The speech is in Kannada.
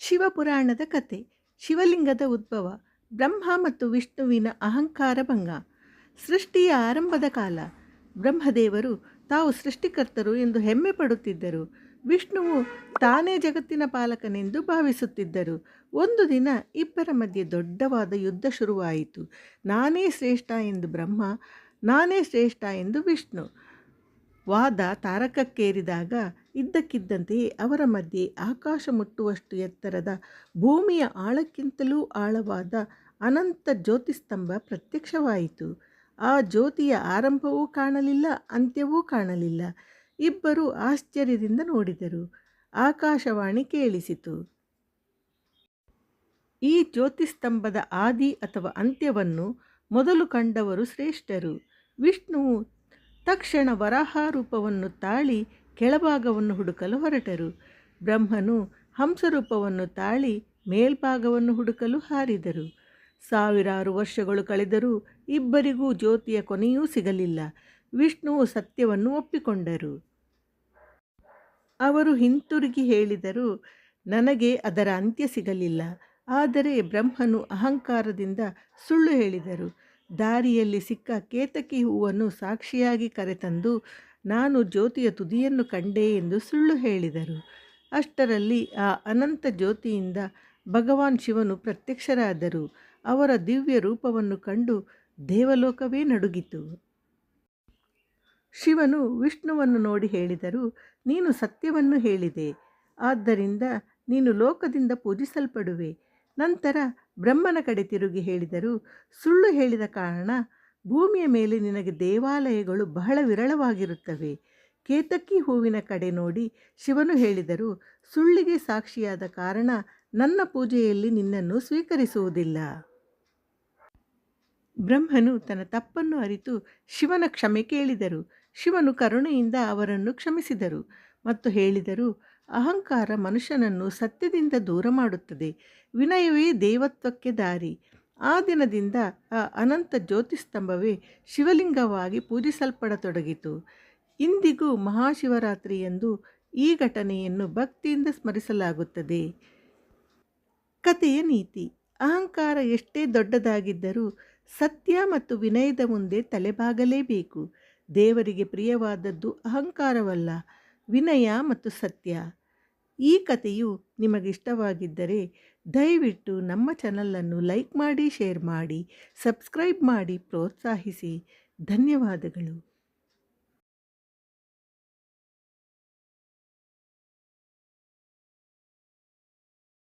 ಶಿವಪುರಾಣದ ಕತೆ. ಶಿವಲಿಂಗದ ಉದ್ಭವ. ಬ್ರಹ್ಮ ಮತ್ತು ವಿಷ್ಣುವಿನ ಅಹಂಕಾರ ಭಂಗ. ಸೃಷ್ಟಿಯ ಆರಂಭದ ಕಾಲ. ಬ್ರಹ್ಮದೇವರು ತಾವು ಸೃಷ್ಟಿಕರ್ತರು ಎಂದು ಹೆಮ್ಮೆ ಪಡುತ್ತಿದ್ದರು. ವಿಷ್ಣುವು ತಾನೇ ಜಗತ್ತಿನ ಪಾಲಕನೆಂದು ಭಾವಿಸುತ್ತಿದ್ದರು. ಒಂದು ದಿನ ಇಬ್ಬರ ಮಧ್ಯೆ ದೊಡ್ಡವಾದ ಯುದ್ಧ ಶುರುವಾಯಿತು. ನಾನೇ ಶ್ರೇಷ್ಠ ಎಂದು ಬ್ರಹ್ಮ, ನಾನೇ ಶ್ರೇಷ್ಠ ಎಂದು ವಿಷ್ಣು. ವಾದ ತಾರಕಕ್ಕೇರಿದಾಗ ಇದ್ದಕ್ಕಿದ್ದಂತೆಯೇ ಅವರ ಮಧ್ಯೆ ಆಕಾಶ ಮುಟ್ಟುವಷ್ಟು ಎತ್ತರದ, ಭೂಮಿಯ ಆಳಕ್ಕಿಂತಲೂ ಆಳವಾದ ಅನಂತ ಜ್ಯೋತಿಸ್ತಂಭ ಪ್ರತ್ಯಕ್ಷವಾಯಿತು. ಆ ಜ್ಯೋತಿಯ ಆರಂಭವೂ ಕಾಣಲಿಲ್ಲ, ಅಂತ್ಯವೂ ಕಾಣಲಿಲ್ಲ. ಇಬ್ಬರೂ ಆಶ್ಚರ್ಯದಿಂದ ನೋಡಿದರು. ಆಕಾಶವಾಣಿ ಕೇಳಿಸಿತು. ಈ ಜ್ಯೋತಿಸ್ತಂಭದ ಆದಿ ಅಥವಾ ಅಂತ್ಯವನ್ನು ಮೊದಲು ಕಂಡವರು ಶ್ರೇಷ್ಠರು. ವಿಷ್ಣುವು ತಕ್ಷಣ ವರಾಹ ರೂಪವನ್ನು ತಾಳಿ ಕೆಳಭಾಗವನ್ನು ಹುಡುಕಲು ಹೊರಟರು. ಬ್ರಹ್ಮನು ಹಂಸರೂಪವನ್ನು ತಾಳಿ ಮೇಲ್ಭಾಗವನ್ನು ಹುಡುಕಲು ಹಾರಿದರು. ಸಾವಿರಾರು ವರ್ಷಗಳು ಕಳೆದರೂ ಇಬ್ಬರಿಗೂ ಜ್ಯೋತಿಯ ಕೊನೆಯೂ ಸಿಗಲಿಲ್ಲ. ವಿಷ್ಣುವು ಸತ್ಯವನ್ನು ಒಪ್ಪಿಕೊಂಡರು. ಅವರು ಹಿಂತಿರುಗಿ ಹೇಳಿದರು, ನನಗೆ ಅದರ ಅಂತ್ಯ ಸಿಗಲಿಲ್ಲ. ಆದರೆ ಬ್ರಹ್ಮನು ಅಹಂಕಾರದಿಂದ ಸುಳ್ಳು ಹೇಳಿದರು. ದಾರಿಯಲ್ಲಿ ಸಿಕ್ಕ ಕೇತಕಿ ಹೂವನ್ನು ಸಾಕ್ಷಿಯಾಗಿ ಕರೆತಂದು ನಾನು ಜ್ಯೋತಿಯ ತುದಿಯನ್ನು ಕಂಡೆ ಎಂದು ಸುಳ್ಳು ಹೇಳಿದರು. ಅಷ್ಟರಲ್ಲಿ ಆ ಅನಂತ ಜ್ಯೋತಿಯಿಂದ ಭಗವಾನ್ ಶಿವನು ಪ್ರತ್ಯಕ್ಷರಾದರು. ಅವರ ದಿವ್ಯ ರೂಪವನ್ನು ಕಂಡು ದೇವಲೋಕವೇ ನಡುಗಿತು. ಶಿವನು ವಿಷ್ಣುವನ್ನು ನೋಡಿ ಹೇಳಿದರು, ನೀನು ಸತ್ಯವನ್ನು ಹೇಳಿದೆ, ಆದ್ದರಿಂದ ನೀನು ಲೋಕದಿಂದ ಪೂಜಿಸಲ್ಪಡುವೆ. ನಂತರ ಬ್ರಹ್ಮನ ಕಡೆ ತಿರುಗಿ ಹೇಳಿದರು, ಸುಳ್ಳು ಹೇಳಿದ ಕಾರಣ ಭೂಮಿಯ ಮೇಲೆ ನಿನಗೆ ದೇವಾಲಯಗಳು ಬಹಳ ವಿರಳವಾಗಿರುತ್ತವೆ. ಕೇತಕಿ ಹೂವಿನ ಕಡೆ ನೋಡಿ ಶಿವನು ಹೇಳಿದರು, ಸುಳ್ಳಿಗೆ ಸಾಕ್ಷಿಯಾದ ಕಾರಣ ನನ್ನ ಪೂಜೆಯಲ್ಲಿ ನಿನ್ನನ್ನು ಸ್ವೀಕರಿಸುವುದಿಲ್ಲ. ಬ್ರಹ್ಮನು ತನ್ನ ತಪ್ಪನ್ನು ಅರಿತು ಶಿವನ ಕ್ಷಮೆ ಕೇಳಿದರು. ಶಿವನು ಕರುಣೆಯಿಂದ ಅವರನ್ನು ಕ್ಷಮಿಸಿದರು ಮತ್ತು ಹೇಳಿದರು, ಅಹಂಕಾರ ಮನುಷ್ಯನನ್ನು ಸತ್ಯದಿಂದ ದೂರ ಮಾಡುತ್ತದೆ. ವಿನಯವೇ ದೇವತ್ವಕ್ಕೆ ದಾರಿ. ಆ ದಿನದಿಂದ ಆ ಅನಂತ ಜ್ಯೋತಿಸ್ತಂಭವೇ ಶಿವಲಿಂಗವಾಗಿ ಪೂಜಿಸಲ್ಪಡತೊಡಗಿತು. ಇಂದಿಗೂ ಮಹಾಶಿವರಾತ್ರಿಯಂದು ಈ ಘಟನೆಯನ್ನು ಭಕ್ತಿಯಿಂದ ಸ್ಮರಿಸಲಾಗುತ್ತದೆ. ಕಥೆಯ ನೀತಿ. ಅಹಂಕಾರ ಎಷ್ಟೇ ದೊಡ್ಡದಾಗಿದ್ದರೂ ಸತ್ಯ ಮತ್ತು ವಿನಯದ ಮುಂದೆ ತಲೆಬಾಗಲೇಬೇಕು. ದೇವರಿಗೆ ಪ್ರಿಯವಾದದ್ದು ಅಹಂಕಾರವಲ್ಲ, ವಿನಯ ಮತ್ತು ಸತ್ಯ. ಈ ಕಥೆಯು ನಿಮಗಿಷ್ಟವಾಗಿದ್ದರೆ ದಯವಿಟ್ಟು ನಮ್ಮ ಚಾನಲನ್ನು ಲೈಕ್ ಮಾಡಿ, ಶೇರ್ ಮಾಡಿ, ಸಬ್ಸ್ಕ್ರೈಬ್ ಮಾಡಿ ಪ್ರೋತ್ಸಾಹಿಸಿ. ಧನ್ಯವಾದಗಳು.